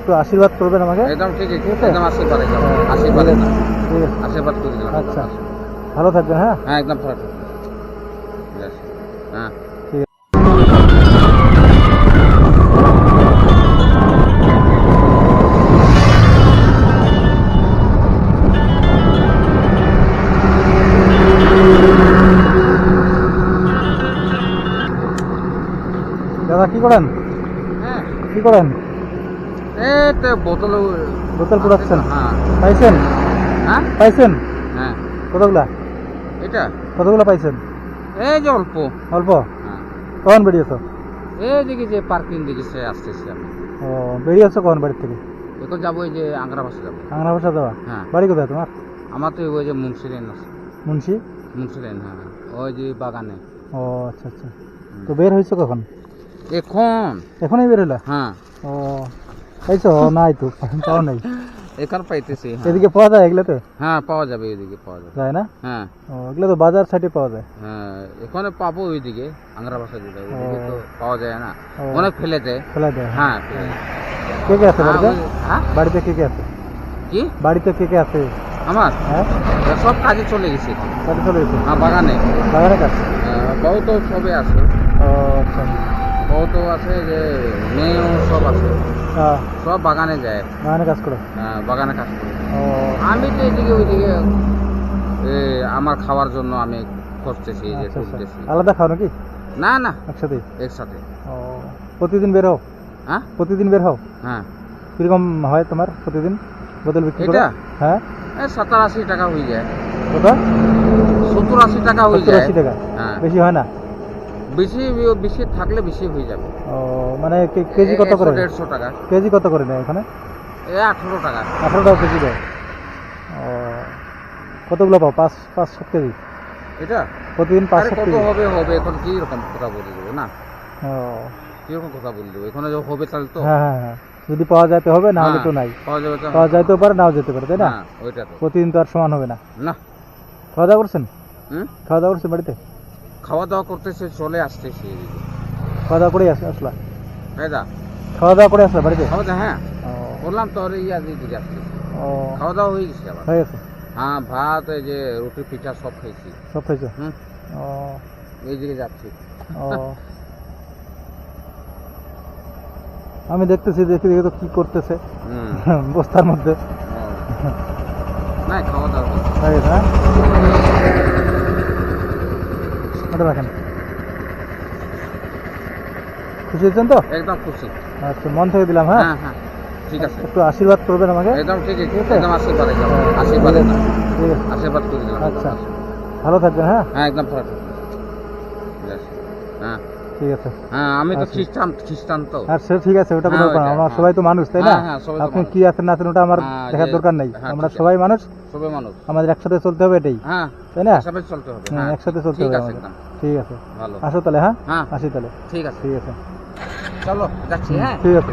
একটু আশীর্বাদ করবেন আমাকে। একদম ঠিক আছে, ঠিক আছে? একদম আশীর্বাদ, একদম আশীর্বাদ, ঠিক আছে, ঠিক আছে। আশীর্বাদ করে দিলাম। আচ্ছা, ভালো থাকবেন। হ্যাঁ, হ্যাঁ একদম ঠিক আছে। হ্যাঁ ঠিক আছে। দাদা কি করেন? হ্যাঁ কি করেন? এই তো বোতল বোতল পুরাচ্ছেন? হ্যাঁ পাইছেন? হ্যাঁ পাইছেন হ্যাঁ কতগুলা? এটা কতগুলা পাইছেন? এই যে অল্প। অল্প? হ্যাঁ কখন বেরিয়েছো? এই দিকে যে পার্কিং দিকে সে আসতেছি আমি। ও, বেরিয়েছো কখন বাড়ির থেকে? এখন যাবো এই যে আংরা ভাষা যাবো। আংরা ভাষা যাওয়া? হ্যাঁ বাড়ি কোথায় তোমার? আমার তো ওই যে মুন্সিলেন আছে। মুন্সি? মুন্সিলেন, হ্যাঁ ওই যে বাগানে। ও আচ্ছা আচ্ছা। তো বের হয়েছো কখন? এখন এখনই বের হইলা? হ্যাঁ ও, পাইছো? নাই তো, পাও নাই। এখন পাইতেছি। হ্যাঁ এদিকে পাওয়া যায় এগুলো? তো হ্যাঁ পাওয়া যাবে, ওইদিকে পাওয়া যাবে। যায় না? হ্যাঁ ও, এগুলো তো বাজার সাইডে পাওয়া যায়। হ্যাঁ এখানে পাবো ওইদিকে আংরা ভাষা যেটা, ওইদিকে তো ও। পাওয়া যায় না, ও। অনেক ফেলে দেয়। ফেলা যায়? হ্যাঁ ফেলে দেয়। কে কে আছে বাড়িতে? হ্যাঁ বাড়িতে কে কে আছে? কি বাড়িতে কে কে আছে? আমার হ্যাঁ, সব কাজে চলে গেছে এখন। বাড়ি চলে গেছে? হ্যাঁ বাগানে। বাগানে কাজ? বউ তো সবে আছে, ও আচ্ছা। বউ তো আছে, যে মেয়েও সব আছে, হ্যাঁ, সব বাগানে যায়। বাগানে কাজ করে? বাগানে কাজ করে। ও আমি তো এদিকে ওইদিকে আমার খাওয়ার জন্য আমি করতেছি, এই যে আচ্ছা আচ্ছা। তুলতেছি। আলাদা খাও নাকি? না না একসাথে? একসাথে। ও, প্রতিদিন বের হও? হ্যাঁ প্রতিদিন বের হও? হ্যাঁ কিরকম হয় তোমার প্রতিদিন বোতল বিক্রি করে? এটা হ্যাঁ, 70-80 টাকা হয়ে যায়। কত? 70-80 টাকা হয়ে যায়। 70-80 টাকা? হ্যাঁ বেশি হয় না? বেশি, বেশি থাকলে বেশি হয়ে যাবে। ও, মানে কেজি কত করে? 100-150 টাকা। কেজি কত করে নেয় এখানে? 18 টাকা। 18 টাকা কেজি দেয়? ও, কতগুলো পাও? 5-7 কেজি? এটা প্রতিদিন আরে 5-7 কত কেজি? হবে হবে, এখন কি রকম কথা বলে দেবো না, ও, কি রকম কথা বলে দেবো, এখানে যে হবে তাহলে তো। হ্যাঁ হ্যাঁ হ্যাঁ, যদি পাওয়া যায় তো হবে, না হলে তো নাই। পাওয়া যাবে তো। পাওয়া যাইতেও পারে, নাও যেতে পারে, তাই না? হ্যাঁ ওইটা তো। প্রতিদিন তো আর সমান হবে না। না খাওয়া দাওয়া করছেন? হুম, খাওয়া দাওয়া করছেন বাড়িতে? খাওয়া দাওয়া করতেছে, চলে আসতেছি এদিকে। খাওয়া দাওয়া করে আসলা? ফায়দা খাওয়া দাওয়া করে আসলা বাড়িতে? খাওয়া দাওয়া, হ্যাঁ ও, বললাম তো, ওর ইয়া দিকে আসতেছি। ও, খাওয়া দাওয়া হয়ে গেছে আবার। হয়ে গেছে? হ্যাঁ ভাত, এই যে রুটি পিঠা সব খেয়েছি। সব খাইছো? হুম, ও, এইদিকে যাচ্ছি। ও, আমি দেখতেছি, দেখি দেখি তো কি করতেছে হুম বস্তার মধ্যে। ও। না খাওয়া দাওয়া হয়েছে। হয়ে গেছে? হ্যাঁ, ওটা রাখেন। খুশি হয়েছেন তো? একদম খুশি। আচ্ছা, মন থেকে দিলাম। হ্যাঁ, হ্যাঁ হ্যাঁ ঠিক আছে, একটু আশীর্বাদ করবেন আমাকে। একদম ঠিক আছে, ঠিক আছে? একদম আশীর্বাদ, একদম আশীর্বাদ, ঠিক একদম আছে, ঠিক আছে। আশীর্বাদ করে দিলাম। আচ্ছা, ভালো থাকবেন। হ্যাঁ, হ্যাঁ একদম ভালো থাকবেন। ঠিক আছে। হ্যাঁ ঠিক আছে। হ্যাঁ আমি তো আচ্ছা। খ্রিস্টান তো। আর সে ঠিক আছে, ওটা কোনো হ্যাঁ, ব্যাপার না। ওইটা, আমরা হ্যাঁ। সবাই তো মানুষ, তাই না? হ্যাঁ, হ্যাঁ, সবাই তো আপনি মানুষ। কি আছেন না আছেন ওটা আমার হ্যাঁ, দেখার যে- দরকার নেই। হ্যাঁ, আমরা ঠিক আছে। সবাই মানুষ, সবাই মানুষ। আমাদের একসাথে চলতে হবে, এটাই, হ্যাঁ তাই না? সবাই চলতে হবে। হ্যাঁ, হ্যাঁ একসাথে চলতে ঠিক হবে আছে, আমাদের। একদম ঠিক আছে, ভালো। আসো তাহলে। হ্যাঁ, হ্যাঁ আসি তাহলে। ঠিক আছে, ঠিক আছে, চলো যাচ্ছি। হ্যাঁ ঠিক আছে।